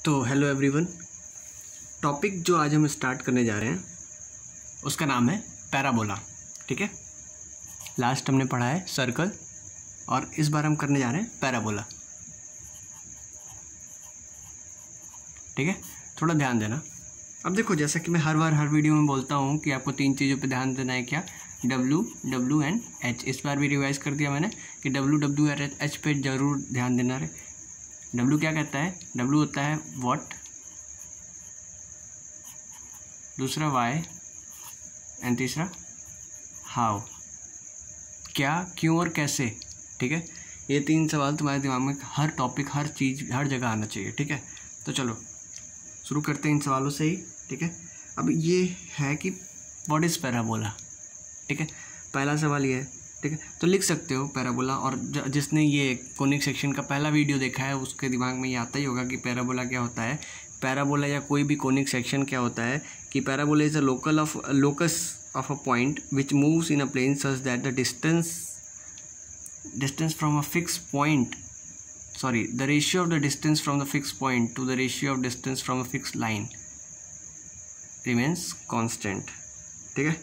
तो hello everyone. Topic जो आज हम स्टार्ट करने जा रहे हैं उसका नाम है पैराबोला। ठीक है, लास्ट हमने पढ़ा है सर्कल और इस बार हम करने जा रहे हैं पैराबोला। ठीक है, थोड़ा ध्यान देना। अब देखो, जैसा कि मैं हर वीडियो में बोलता हूँ कि आपको 3 चीज़ों पे ध्यान देना है। क्या? W, W and H। इस बार भी रिवाइज कर दिया मैंने कि W, W और H पे जरूर ध्यान देना है। W क्या कहता है? W होता है व्हाट, दूसरा वाई एंड तीसरा हाउ। क्या, क्यों और कैसे। ठीक है, ये 3 सवाल तुम्हारे दिमाग में हर टॉपिक, हर चीज़, हर जगह आना चाहिए। ठीक है, तो चलो शुरू करते हैं इन सवालों से ही। ठीक है, अब ये है कि व्हाट इज़ पैराबोला। ठीक है, पहला सवाल ये है। ठीक है, तो लिख सकते हो पैराबोला। और जिसने ये कोनिक सेक्शन का पहला वीडियो देखा है उसके दिमाग में ये आता ही होगा कि पैराबोला क्या होता है। पैराबोला या कोई भी कोनिक सेक्शन क्या होता है कि parabola is a locus of a point which moves in a plane such that the distance from a fix point, sorry, the ratio of the distance from the fixed point to the ratio of distance from a fixed line remains constant। ठीक है,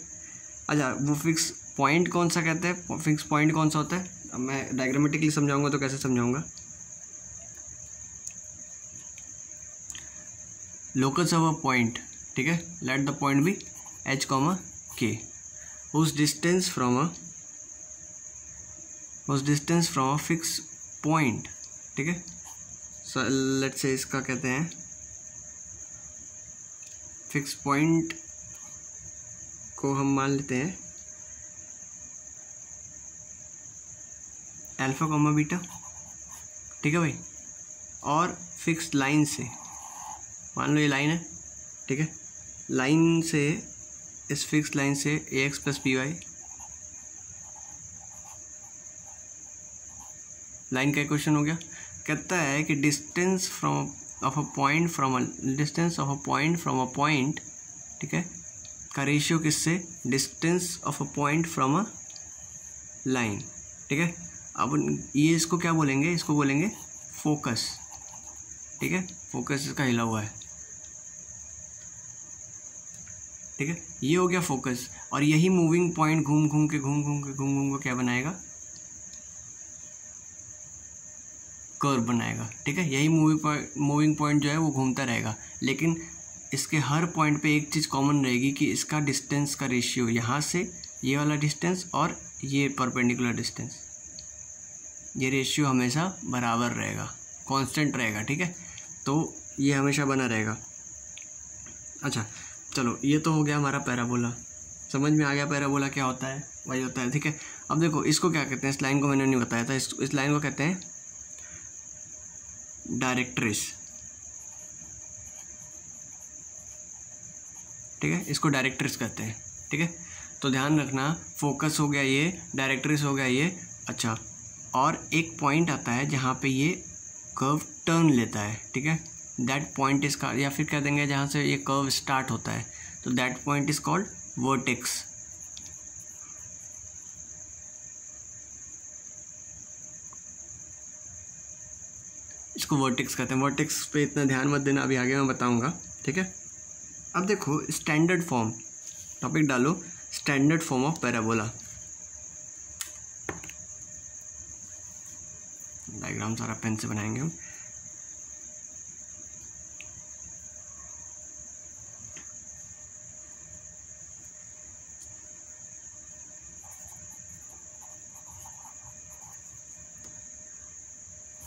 अच्छा, वो fix point कौन सा कहते हैं? Fix point कौन सा होता है? अब मैं डायग्रामेटिकली समझाऊंगा तो कैसे समझाऊंगा। लोकस ऑफ अ पॉइंट, ठीक है, let the point be H, K, whose distance from a fixed point। ठीक है, सो लेट्स से इसका कहते हैं फिक्स पॉइंट को हम मान लेते हैं अल्फा कॉमा बीटा। ठीक है भाई, और फिक्स्ड लाइन से मान लो ये लाइन है। ठीक है, लाइन से, इस फिक्स्ड लाइन से ax प्लस by, लाइन का क्वेश्चन हो गया। कहता है कि distance of a point from a point, ठीक है, का रेशियो किससे? Distance of a point from a line. ठीक है, अब ये इसको क्या बोलेंगे? इसको बोलेंगे फोकस। ठीक है, फोकस इसका हिला हुआ है। ठीक है, ये हो गया फोकस। और यही मूविंग पॉइंट घूम घूम के क्या बनाएगा? कर्व बनाएगा। ठीक है, यही मूविंग पॉइंट जो है वो घूमता रहेगा, लेकिन इसके हर पॉइंट पे एक चीज़ कॉमन रहेगी कि इसका डिस्टेंस का रेशियो, यहाँ से ये वाला डिस्टेंस और ये परपेंडिकुलर डिस्टेंस, ये रेशियो हमेशा बराबर रहेगा, कांस्टेंट रहेगा। ठीक है, तो ये हमेशा बना रहेगा। अच्छा चलो, ये तो हो गया हमारा पैराबोला। समझ में आ गया पैराबोला क्या होता है? वही होता है। ठीक है, अब देखो इसको क्या कहते हैं? इस लाइन को मैंने नहीं बताया था। इस लाइन को कहते हैं डायरेक्ट्रिस। ठीक है, इसको डायरेक्ट्रिस कहते हैं। ठीक है, तो ध्यान रखना, फोकस हो गया ये, डायरेक्ट्रिस हो गया ये। अच्छा, और एक पॉइंट आता है जहाँ पे ये कर्व टर्न लेता है। ठीक है, दैट पॉइंट इज कॉल्ड, या फिर कह देंगे जहाँ से ये कर्व स्टार्ट होता है, तो that point is called vertex. इसको वर्टेक्स कहते हैं। वर्टेक्स पे इतना ध्यान मत देना, अभी आगे मैं बताऊंगा। ठीक है, अब देखो स्टैंडर्ड फॉर्म, टॉपिक डालो standard form of parabola. Diagram सारा पेन से बनाएंगे हम।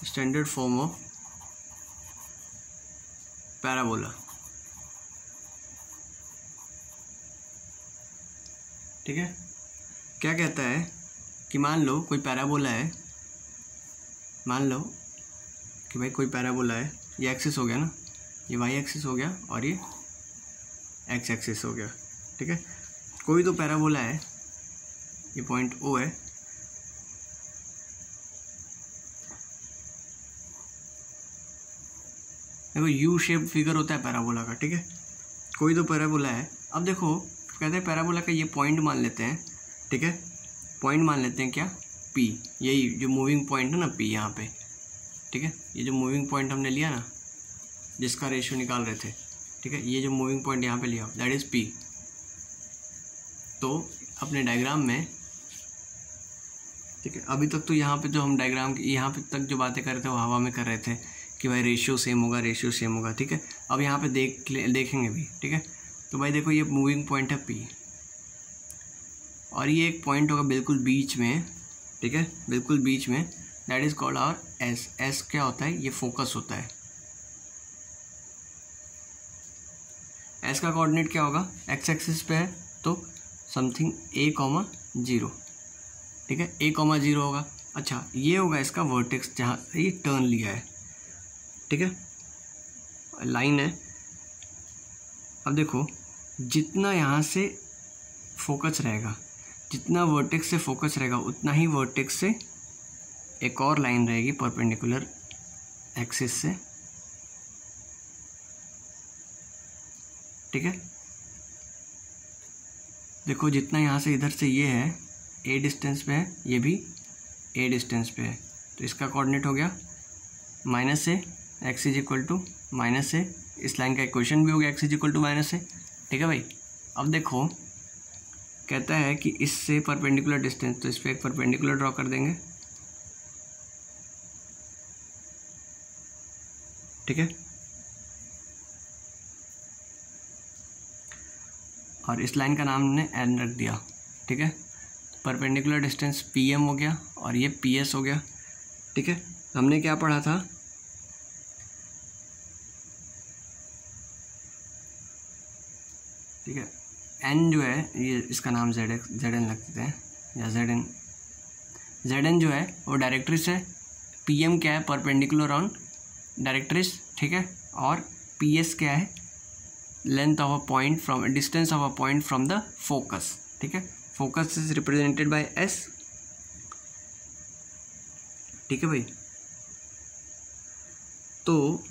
Standard form of parabola. ठीक है, क्या कहता है कि मान लो कोई पैराबोला है, मान लो कि भाई कोई पैराबोला है, ये एक्सिस हो गया ना, ये वाई एक्सिस हो गया और ये एक्स एक्सिस हो गया। ठीक है, कोई तो पैराबोला है, ये पॉइंट O है। देखो यू शेप फिगर होता है पैराबोला का। ठीक है, कोई तो पैराबोला है। अब देखो कहते हैं पैराबोला का ये पॉइंट मान लेते हैं। ठीक है, पॉइंट मान लेते हैं क्या? P, यही जो मूविंग पॉइंट है ना P यहाँ पे। ठीक है, ये जो मूविंग पॉइंट हमने लिया ना, जिसका रेशियो निकाल रहे थे, ठीक है। ये जो मूविंग पॉइंट यहाँ पे लिया दैट इज P। तो अपने डायग्राम में, ठीक है, अभी तक तो यहाँ पे जो हम डायग्राम की यहाँ पे तक जो बातें कर रहे थे वो हवा में कर रहे थे कि भाई रेशियो सेम होगा, रेशियो सेम होगा, ठीक है। अब यहाँ पे देखेंगे भी, ठीक है। तो भाई देखो ये मूविंग पॉइंट है P और ये एक पॉइंट होगा बिल्कुल बीच में, ठीक है, बिल्कुल बीच में, that is called our S। S क्या होता है? ये फोकस होता है। S का कोऑर्डिनेट क्या होगा? एक्स एक्सिस पे है तो समथिंग A,0, ठीक है, A,0 होगा। अच्छा, ये होगा इसका वर्टेक्स जहाँ से ये टर्न लिया है, ठीक है, लाइन है। अब देखो जितना यहाँ से फोकस रहेगा, जितना वर्टेक्स से फोकस रहेगा, उतना ही वर्टेक्स से एक और लाइन रहेगी परपेंडिकुलर एक्सिस से, ठीक है। देखो जितना यहाँ से इधर से ये है A डिस्टेंस पे है, ये भी A डिस्टेंस पे है, तो इसका कोऑर्डिनेट हो गया -A, x is equal to -A। इस लाइन का इक्वेशन भी हो गया x is equal to -A, ठीक है भाई। अब देखो कहता है कि इससे परपेंडिकुलर डिस्टेंस, तो इस पर एक परपेंडिकुलर ड्रॉ कर देंगे, ठीक है, और इस लाइन का नाम हमने n रख दिया, ठीक है। परपेंडिकुलर डिस्टेंस PM हो गया और ये PS हो गया, ठीक है। हमने क्या पढ़ा था? ठीक है, n जो है ये इसका नाम ZN रख देते हैं, या ZN जो है वो डायरेक्ट्रिस है, PM क्या है? परपेंडिकुलर ऑन डायरेक्ट्रिस, ठीक है, और PS क्या है? Length of a point from, distance of a point from the focus, ठीक है। Focus is represented by S, ठीक है भाई। तो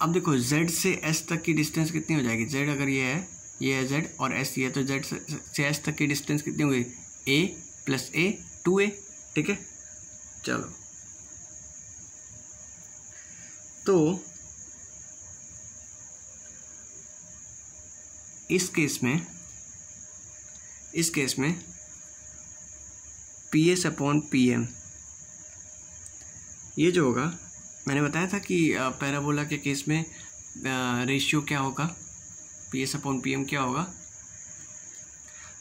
अब देखो Z से S तक की डिस्टेंस कितनी हो जाएगी? Z अगर ये है Z और S ये है, तो Z से S तक की डिस्टेंस कितनी हो गई? A + A 2A, ठीक है। चलो, तो इस केस में PS/PM ये जो होगा, मैंने बताया था कि पैराबोला के केस में रेशियो क्या होगा? PS/PM क्या होगा?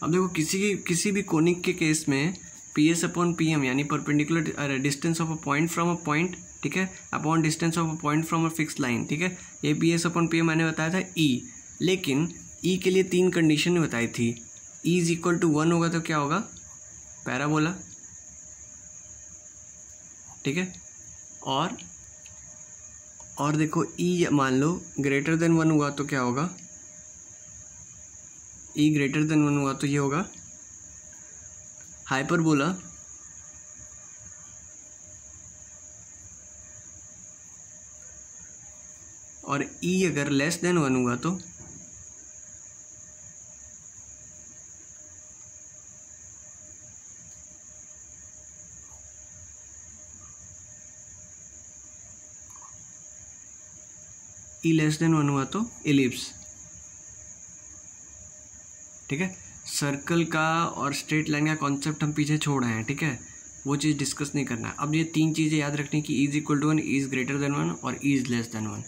अब देखो किसी भी कोनिक के केस में PS/PM यानी perpendicular distance of a point from a point, ठीक है, upon distance of a point from a fix line, ठीक है। ये PS/PM मैंने बताया था E, लेकिन E के लिए 3 कंडीशन बताई थी। E इज इक्वल टू 1 होगा तो क्या होगा? पैराबोला, ठीक है। और देखो E मान लो ग्रेटर देन 1 हुआ तो क्या होगा? E ग्रेटर देन 1 हुआ तो ये होगा हाइपरबोला, और E अगर लेस देन 1 हुआ तो E लेस देन 1 हुआ तो एलिप्स, ठीक है। सर्कल का और स्ट्रेट लाइन का कॉन्सेप्ट हम पीछे छोड़ रहे हैं, ठीक है, वो चीज़ डिस्कस नहीं करना है। अब ये 3 चीज़ें याद रखनी कि E is equal to 1, E is greater than 1 और E इज लेस देन 1,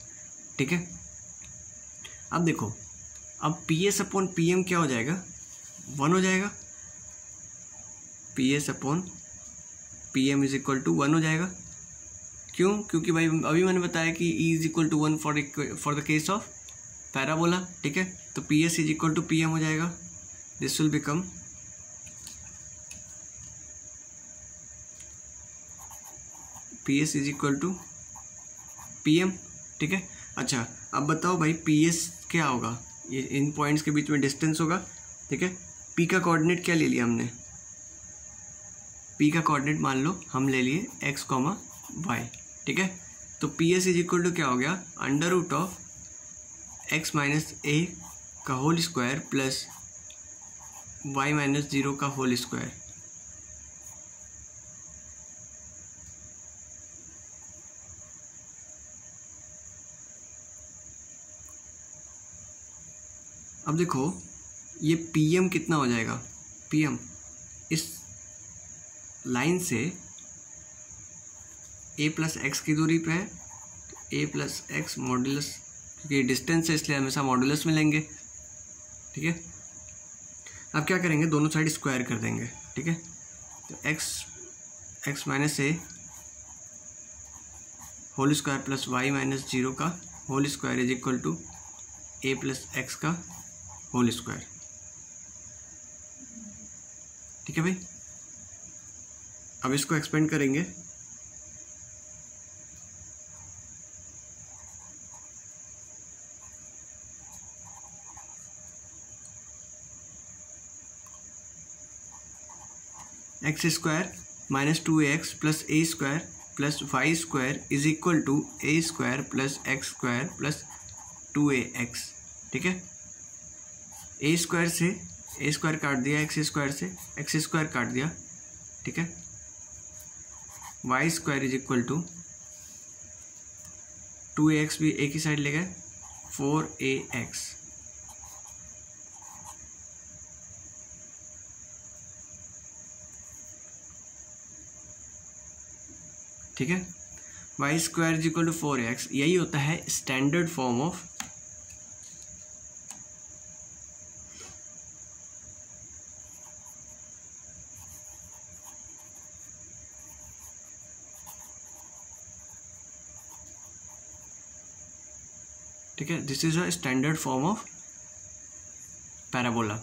ठीक है। अब देखो, अब PS/PM क्या हो जाएगा? 1 हो जाएगा। PS/PM इज इक्वल टू 1 हो जाएगा। क्यों? क्योंकि भाई अभी मैंने बताया कि E is equal to 1 for the case of parabola, ठीक है। तो PS is equal to PM हो जाएगा। This will become PS is equal to PM, ठीक है। अच्छा, अब बताओ भाई PS क्या होगा? ये इन पॉइंट्स के बीच में डिस्टेंस होगा, ठीक है। P का कोऑर्डिनेट क्या ले लिया हमने? P का कोऑर्डिनेट मान लो हम ले लिए x, y, ठीक है। तो PS इज इक्वल टू क्या हो गया? √x - a का होल स्क्वायर प्लस y - 0 का होल स्क्वायर, अब देखो ये पी एम कितना हो जाएगा, पी एम इस लाइन से ए प्लस एक्स की दूरी पे है, ए प्लस एक्स मॉड्यूलस, क्योंकि डिस्टेंस है इसलिए हमेशा मॉड्यूलस मिलेंगे, ठीक है। अब क्या करेंगे, दोनों साइड स्क्वायर कर देंगे, ठीक है। तो x minus a whole square plus y minus 0 का whole square is equal to a plus x का होल स्क्वायर, ठीक है भाई। अब इसको एक्सपेंड करेंगे, x square minus 2ax plus a square plus y square is equal to a square plus x square plus 2ax, ठीक है। ए square से ए स्क्वायर काट दिया, एक्स स्क्वायर से एक्स स्क्वायर काट दिया, ठीक है। Y square is equal to 2ax भी एक ही साइड ले गए, 4ax, ठीक है। Y square is equal to 4ax, यही होता है स्टैंडर्ड फॉर्म ऑफ ठीक है, this is a standard form of parabola.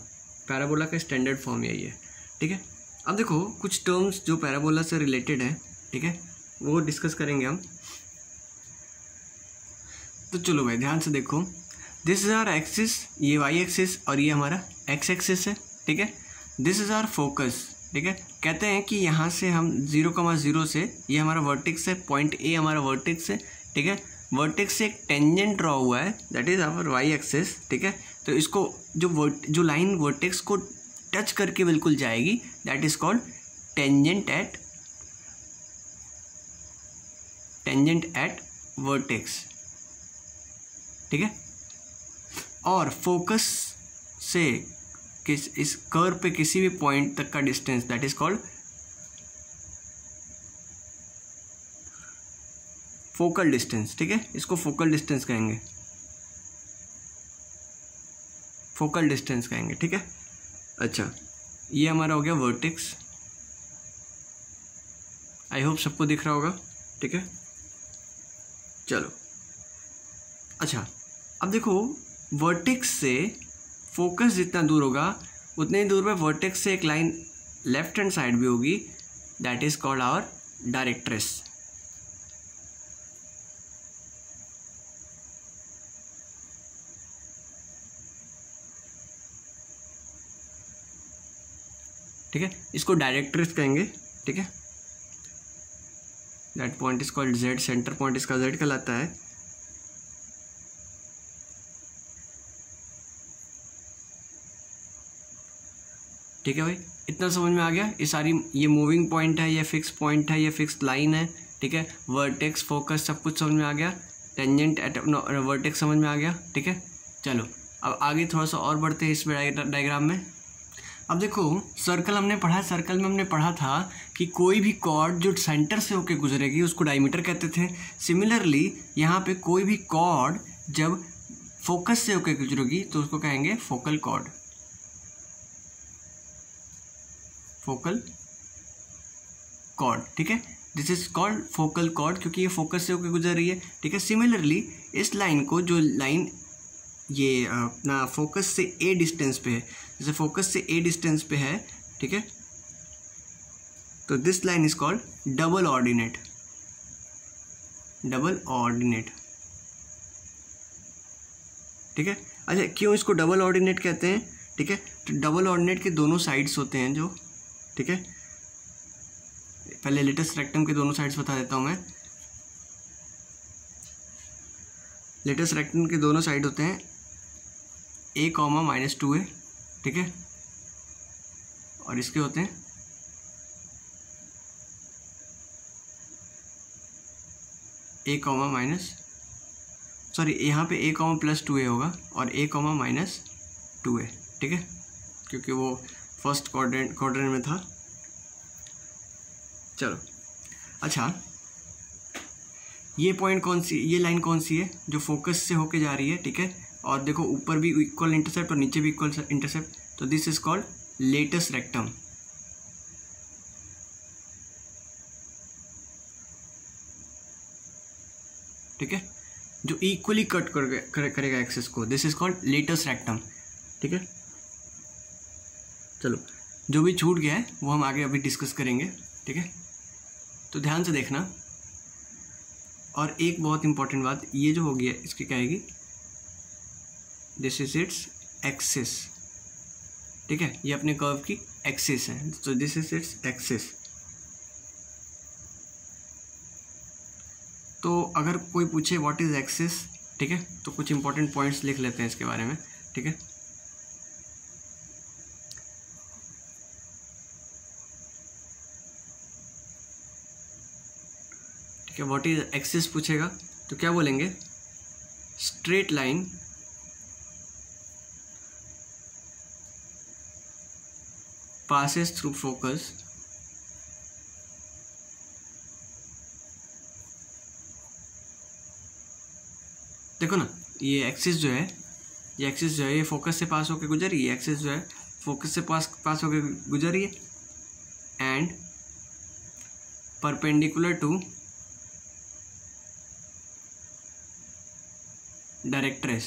Parabola का स्टैंडर्ड फॉर्म यही है, ठीक है। अब देखो कुछ टर्म्स जो पैराबोला से रिलेटेड है, ठीक है, वो डिस्कस करेंगे हम। तो चलो भाई ध्यान से देखो, दिस इज आवर एक्सिस, ये वाई एक्सिस और ये हमारा एक्स एक्सिस है, ठीक है। दिस इज आवर फोकस, ठीक है। कहते हैं कि यहाँ से हम 0,0 से, ये हमारा वर्टेक्स है, पॉइंट ए हमारा वर्टेक्स है, ठीक है। वर्टेक्स से एक टेंजेंट ड्रॉ हुआ है, that is our y axis, ठीक है। तो इसको जो लाइन वर्टेक्स को टच करके बिल्कुल जाएगी, that is called tangent at vertex, ठीक है। और फोकस से इस कर्व पे किसी भी पॉइंट तक का distance, that is called focal distance, ठीक है। इसको फोकल डिस्टेंस कहेंगे, फोकल डिस्टेंस कहेंगे, ठीक है। अच्छा, ये हमारा हो गया वर्टेक्स, आई होप सबको दिख रहा होगा, ठीक है। चलो अच्छा, अब देखो वर्टेक्स से फोकस जितना दूर होगा उतने ही दूर पे वर्टेक्स से एक लाइन लेफ्ट हैंड साइड भी होगी, दैट इज कॉल्ड आवर डायरेक्ट्रिस, ठीक है। इसको डायरेक्ट्रिस कहेंगे, ठीक है। That point is called Z, centre point इसका जेड कहलाता है, ठीक है भाई। इतना समझ में आ गया, ये सारी, ये मूविंग पॉइंट है, ये फिक्स पॉइंट है, ये फिक्स लाइन है, ठीक है। वर्टेक्स, फोकस सब कुछ समझ में आ गया, टेंजेंट एट वर्टेक्स समझ में आ गया, ठीक है। चलो अब आगे थोड़ा सा और बढ़ते हैं इस डायग्राम में। अब देखो सर्कल हमने पढ़ा, सर्कल में हमने पढ़ा था कि कोई भी कॉर्ड जो सेंटर से होकर गुजरेगी उसको डायमीटर कहते थे। सिमिलरली यहाँ पे कोई भी कॉर्ड जब फोकस से होकर गुजरेगी तो उसको कहेंगे फोकल कॉर्ड, फोकल कॉर्ड, ठीक है। This is called focal cord क्योंकि ये फोकस से होकर गुजर रही है, ठीक है। सिमिलरली इस लाइन को, जो लाइन ये अपना फोकस से ए डिस्टेंस पे है, जैसे फोकस से ए डिस्टेंस पे है, ठीक है, तो this line is called double ordinate, double ordinate, ठीक है। अच्छा, क्यों इसको डबल ऑर्डिनेट कहते हैं, ठीक है। तो डबल ऑर्डिनेट के दोनों साइड्स होते हैं जो, ठीक है। पहले लेटस रेक्टम के दोनों साइड्स बता देता हूं मैं। लेटस रेक्टम के दोनों साइड होते हैं a, -2a, ठीक है। और इसके होते हैं a, यहाँ पे a, +2a होगा और a, 2a, ठीक है, क्योंकि वो फर्स्ट क्वाड्रेंट में था। चलो अच्छा, ये पॉइंट कौन सी, ये लाइन कौन सी है जो फोकस से होके जा रही है, ठीक है, और देखो ऊपर भी इक्वल इंटरसेप्ट और नीचे भी इक्वल इंटरसेप्ट, तो this is called latus rectum. ठीक है, जो इक्वली कट करेगा एक्सिस को, this is called latus rectum. ठीक है, चलो जो भी छूट गया है वो हम आगे अभी डिस्कस करेंगे। ठीक है, तो ध्यान से देखना। और एक बहुत इंपॉर्टेंट बात, ये जो होगी इसकी क्या आएगी, दिस इज इट्स एक्सिस। ठीक है, ये अपने कर्व की एक्सिस है, तो दिस इज इट्स एक्सिस। तो अगर कोई पूछे व्हाट इज एक्सिस, ठीक है, तो कुछ इंपॉर्टेंट पॉइंट्स लिख लेते हैं इसके बारे में। ठीक है, ठीक है, व्हाट इज एक्सिस पूछेगा तो क्या बोलेंगे, straight line passes through focus देखो ना, ये एक्सिस जो है, ये एक्सिस जो है ये फोकस से पास होकर गुजर रही है, एक्सिस जो है फोकस से पास होकर गुजर रही है, एंड परपेंडिकुलर टू डायरेक्ट्रिस।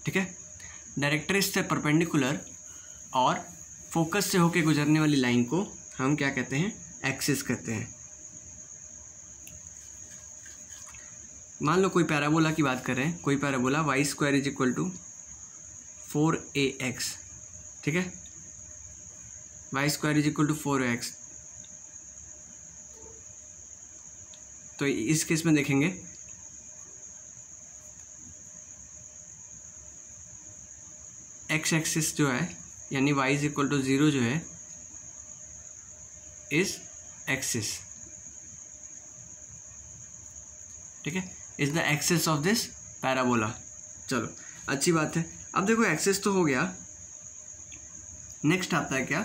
ठीक है, डायरेक्ट्रिस से परपेंडिकुलर और फोकस से होकर गुजरने वाली लाइन को हम क्या कहते हैं, एक्सिस कहते हैं। मान लो कोई पैराबोला की बात कर रहे हैं, कोई parabola y² is equal to 4ax। ठीक है, y² is equal to 4ax। तो इस केस में देखेंगे x एक्सिस जो है यानी y इज इक्वल टू 0 जो है इज एक्सिस। ठीक है, is the axis of this parabola. चलो अच्छी बात है। अब देखो एक्सिस तो हो गया, नेक्स्ट आता है क्या,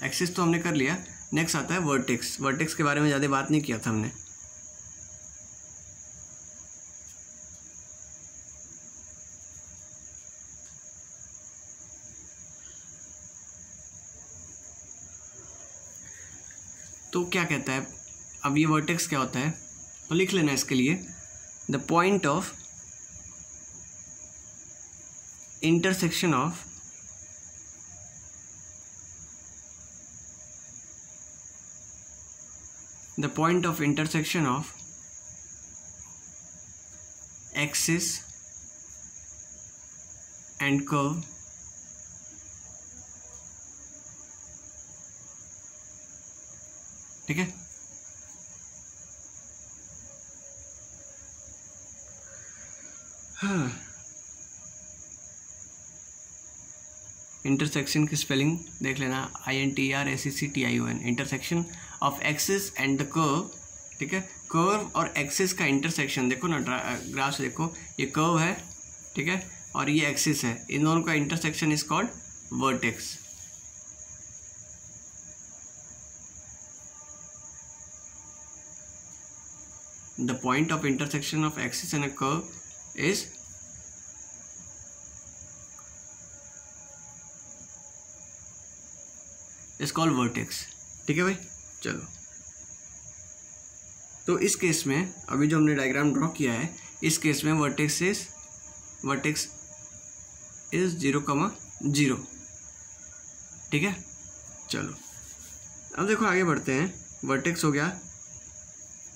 एक्सिस तो हमने कर लिया, नेक्स्ट आता है वर्टेक्स। वर्टेक्स के बारे में ज़्यादा बात नहीं किया था हमने। तो क्या कहता है, अब ये वर्टेक्स क्या होता है तो लिख लेना इसके लिए, the point of intersection of the point of intersection of axis and curve ठीक है। हाँ, इंटरसेक्शन की स्पेलिंग देख लेना, INTRSECTION, intersection of axis and the curve. ठीक है, कर्व और एक्सिस का इंटरसेक्शन देखो ना, ग्राफ से देखो, ये कर्व है, ठीक है, और ये एक्सिस है, इन दोनों का intersection is called vertex. The point of intersection of axis and a curve is called vertex. ठीक है भाई, चलो तो इस केस में अभी जो हमने डायग्राम ड्रॉ किया है, इस केस में वर्टेक्स इज 0,0। ठीक है, चलो अब देखो आगे बढ़ते हैं। वर्टेक्स हो गया,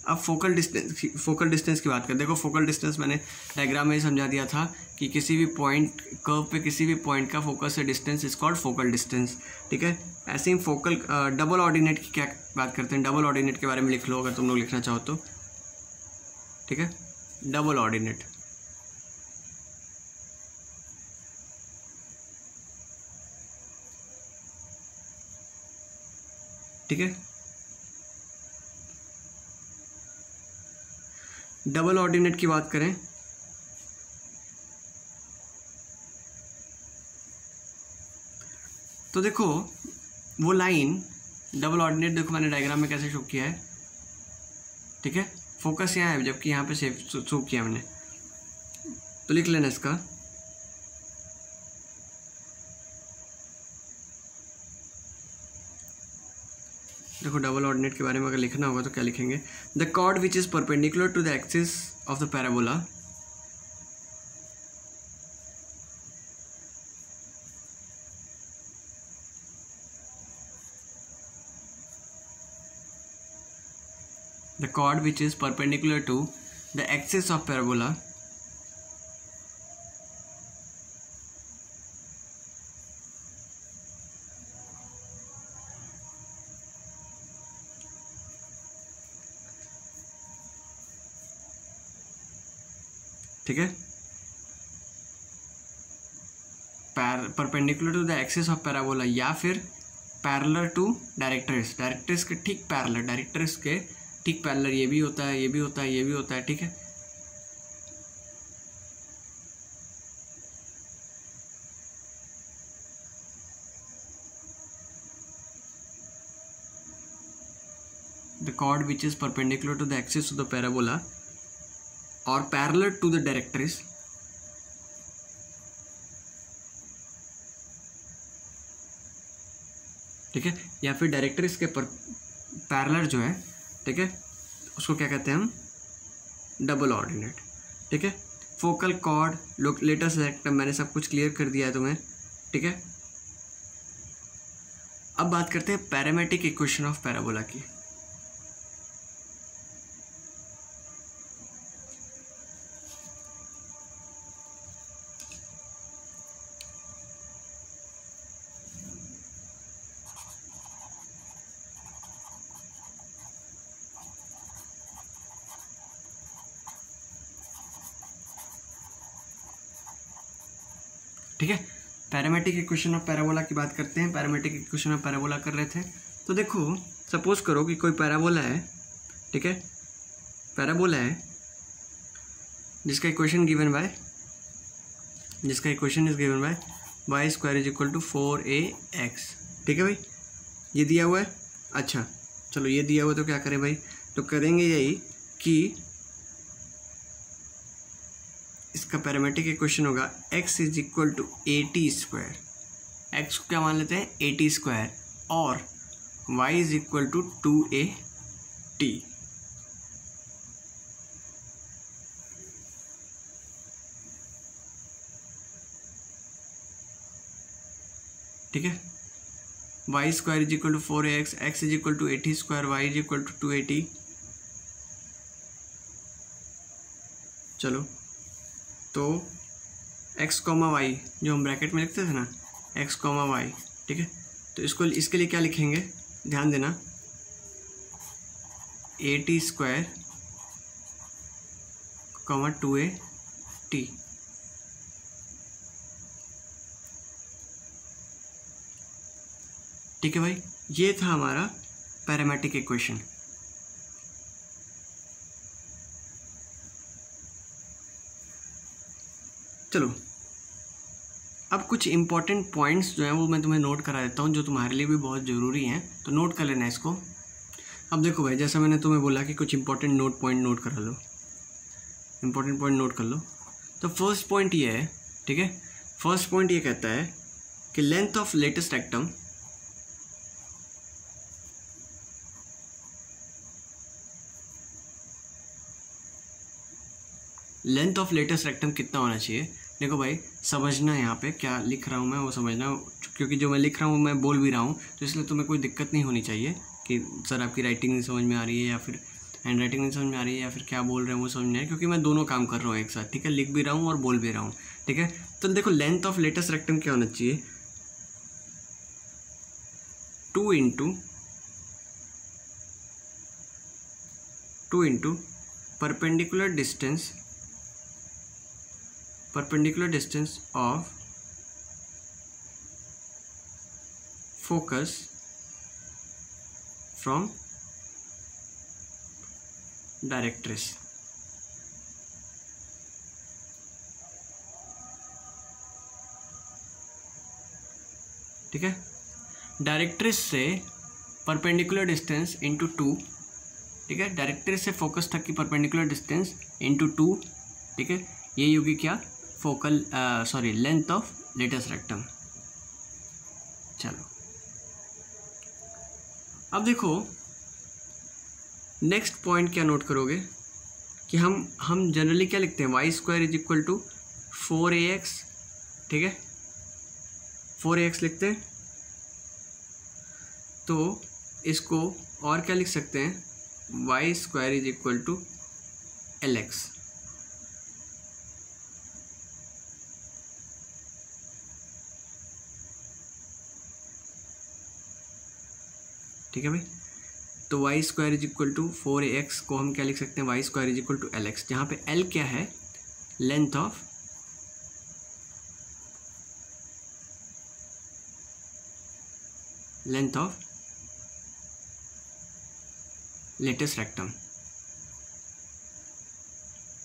अब फोकल डिस्टेंस की बात करें। देखो फोकल डिस्टेंस मैंने डायग्राम में ही समझा दिया था कि किसी भी पॉइंट कर्व पे किसी भी पॉइंट का फोकस से distance is called focal distance. ठीक है, ऐसे ही फोकल डबल ऑर्डिनेट की क्या बात करते हैं, डबल ऑर्डिनेट के बारे में लिख लो अगर तुम लोग लिखना चाहो तो। ठीक है, डबल ऑर्डिनेट, ठीक है, डबल ऑर्डिनेट की बात करें तो देखो वो लाइन डबल ऑर्डिनेट, देखो मैंने डायग्राम में कैसे शो किया है, ठीक है, फोकस यहाँ है जबकि यहाँ पे सेव शो किया मैंने, तो लिख लेना इसका। देखो डबल ऑर्डिनेट के बारे में अगर लिखना होगा तो क्या लिखेंगे, the chord which is perpendicular to the axis of the parabola ठीक है, perpendicular to the axis of parabola या फिर पैरेलल टू डायरेक्ट्रिस, डायरेक्ट्रिस के ठीक पैरेलल, डायरेक्ट्रिस के ठीक पैरेलल, ये भी होता है, ये भी होता है, ये भी होता है, ठीक है। The chord which is perpendicular to the axis of the parabola or parallel to the directrix ठीक है, या फिर डायरेक्ट्रिक्स के पैरेलल जो है, ठीक है, उसको क्या कहते हैं हम, डबल ऑर्डिनेट, ठीक है। फोकल कॉर्ड, लेटर सेलेक्ट, मैंने सब कुछ क्लियर कर दिया है तुम्हें, ठीक है। अब बात करते हैं पैरामेट्रिक इक्वेशन ऑफ पैराबोला की। ठीक है, पैरामेट्रिक इक्वेशन ऑफ पैराबोला की बात करते हैं। पैरामेट्रिक इक्वेशन ऑफ पैराबोला कर रहे थे, तो देखो सपोज करो कि कोई पैराबोला है, ठीक है, पैराबोला है जिसका equation is given by y square is equal to 4ax, ठीक है भाई, ये दिया हुआ है। अच्छा चलो ये दिया हुआ तो क्या करें भाई, तो करेंगे यही कि इसका पैरामेट्रिक इक्वेशन होगा x is equal to AT², x को क्या मान लेते हैं AT², और y is equal to 2AT। ठीक है, y square is equal to 4ax, x is equal to AT², y is equal to 2AT। चलो तो x, y जो हम ब्रैकेट में लिखते थे ना, x, y, ठीक है, तो इसके लिए क्या लिखेंगे, ध्यान देना, AT² 2AT। ठीक है भाई, ये था हमारा पैरामेट्रिक इक्वेशन। चलो अब कुछ इंपॉर्टेंट पॉइंट्स जो हैं वो मैं तुम्हें नोट करा देता हूँ, जो तुम्हारे लिए भी बहुत ज़रूरी हैं, तो नोट कर लेना इसको। अब देखो भाई, जैसा मैंने तुम्हें बोला कि कुछ इंपॉर्टेंट पॉइंट नोट करा लो, इंपॉर्टेंट पॉइंट नोट कर लो। तो फर्स्ट पॉइंट ये है, ठीक है, फर्स्ट पॉइंट ये कहता है कि लेंथ ऑफ लेटेस्ट रेक्टम कितना होना चाहिए। देखो भाई समझना, यहाँ पे क्या लिख रहा हूँ मैं वो समझना, क्योंकि जो मैं लिख रहा हूँ मैं बोल भी रहा हूँ, तो इसलिए तुम्हें कोई दिक्कत नहीं होनी चाहिए कि सर आपकी राइटिंग नहीं समझ में आ रही है, या फिर हैंड राइटिंग नहीं समझ में आ रही है, या फिर क्या बोल रहे हैं वो समझ में आ रही है, क्योंकि मैं दोनों काम कर रहा हूँ एक साथ, ठीक है, लिख भी रहा हूँ और बोल भी रहा हूँ, ठीक है। तो देखो लेंथ ऑफ लेटेस्ट रेक्टम क्या होना चाहिए, 2 into perpendicular distance of focus from directrix। ठीक है, डायरेक्ट्रिस से परपेंडिकुलर डिस्टेंस इंटू 2, ठीक है, डायरेक्ट्रिस से फोकस तक की परपेंडिकुलर डिस्टेंस इंटू 2, ठीक है, ये होगी क्या, focal length of latus rectum. चलो अब देखो नेक्स्ट पॉइंट क्या नोट करोगे कि हम जनरली क्या लिखते हैं, y square is equal to 4ax, ठीक है, 4ax लिखते हैं। तो इसको और क्या लिख सकते हैं, y square is equal to lx, ठीक है भाई। तो y square is equal to 4ax को हम क्या लिख सकते हैं, y square is equal to lx, जहाँ पे l क्या है, लेंथ ऑफ लेटस रेक्टम,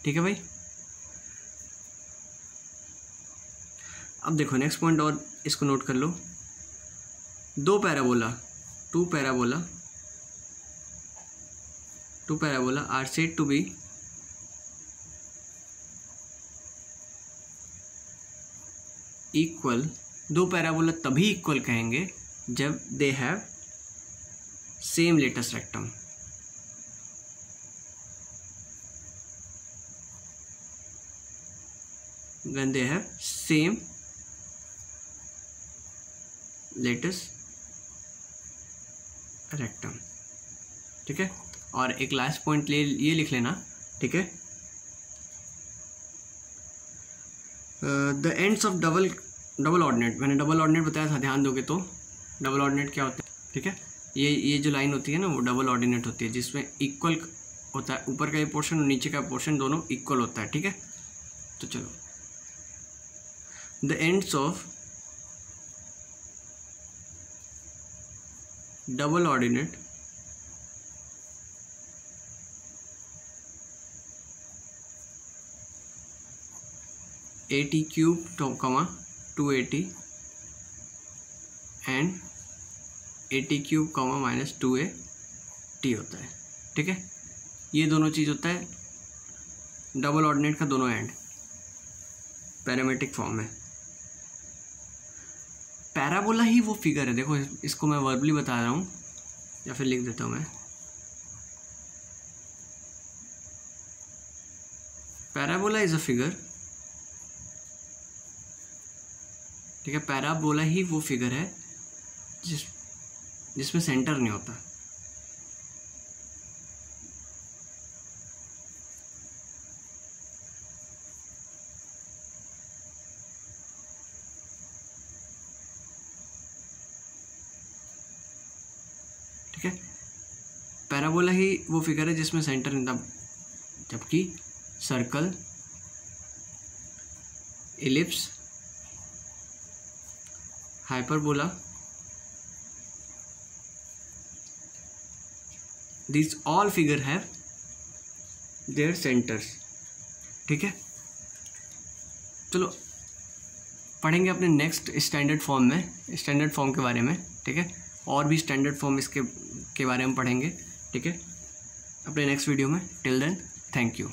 ठीक है भाई। अब देखो नेक्स्ट पॉइंट और इसको नोट कर लो, two parabola are said to be equal, दो पैराबोला तभी इक्वल कहेंगे जब they have same latus rectum, when they have same latus rectum, ठीक है। और एक लास्ट पॉइंट ये लिख लेना, ठीक है, the ends of double ordinate, मैंने डबल ऑर्डिनेट बताया था, ध्यान दोगे तो डबल ऑर्डिनेट क्या होता है, ठीक है, ये जो लाइन होती है ना वो डबल ऑर्डिनेट होती है, जिसमें इक्वल होता है, ऊपर का ये पोर्शन और नीचे का पोर्शन दोनों इक्वल होता है, ठीक है। तो चलो, the ends of double ordinate AT³ 280 and AT³ -2AT होता है, ठीक है। ये दोनों चीज़ होता है डबल ऑर्डिनेट का दोनों एंड पैरामेट्रिक फॉर्म में। पैराबोला ही वो फिगर है, देखो इसको मैं वर्बली बता रहा हूँ या फिर लिख देता हूँ मैं, पैराबोला इज अ फिगर, ठीक है, पैराबोला ही वो फिगर है जिसमें सेंटर नहीं होता, ठीक है। पैराबोला ही वो फिगर है जिसमें सेंटर नहीं था, जबकि circle, ellipse, hyperbola, these all figure have their centers, ठीक है। चलो पढ़ेंगे अपने नेक्स्ट स्टैंडर्ड फॉर्म में, स्टैंडर्ड फॉर्म के बारे में, ठीक है, और भी स्टैंडर्ड फॉर्म इसके बारे में पढ़ेंगे, ठीक है, अपने नेक्स्ट वीडियो में। Till then thank you.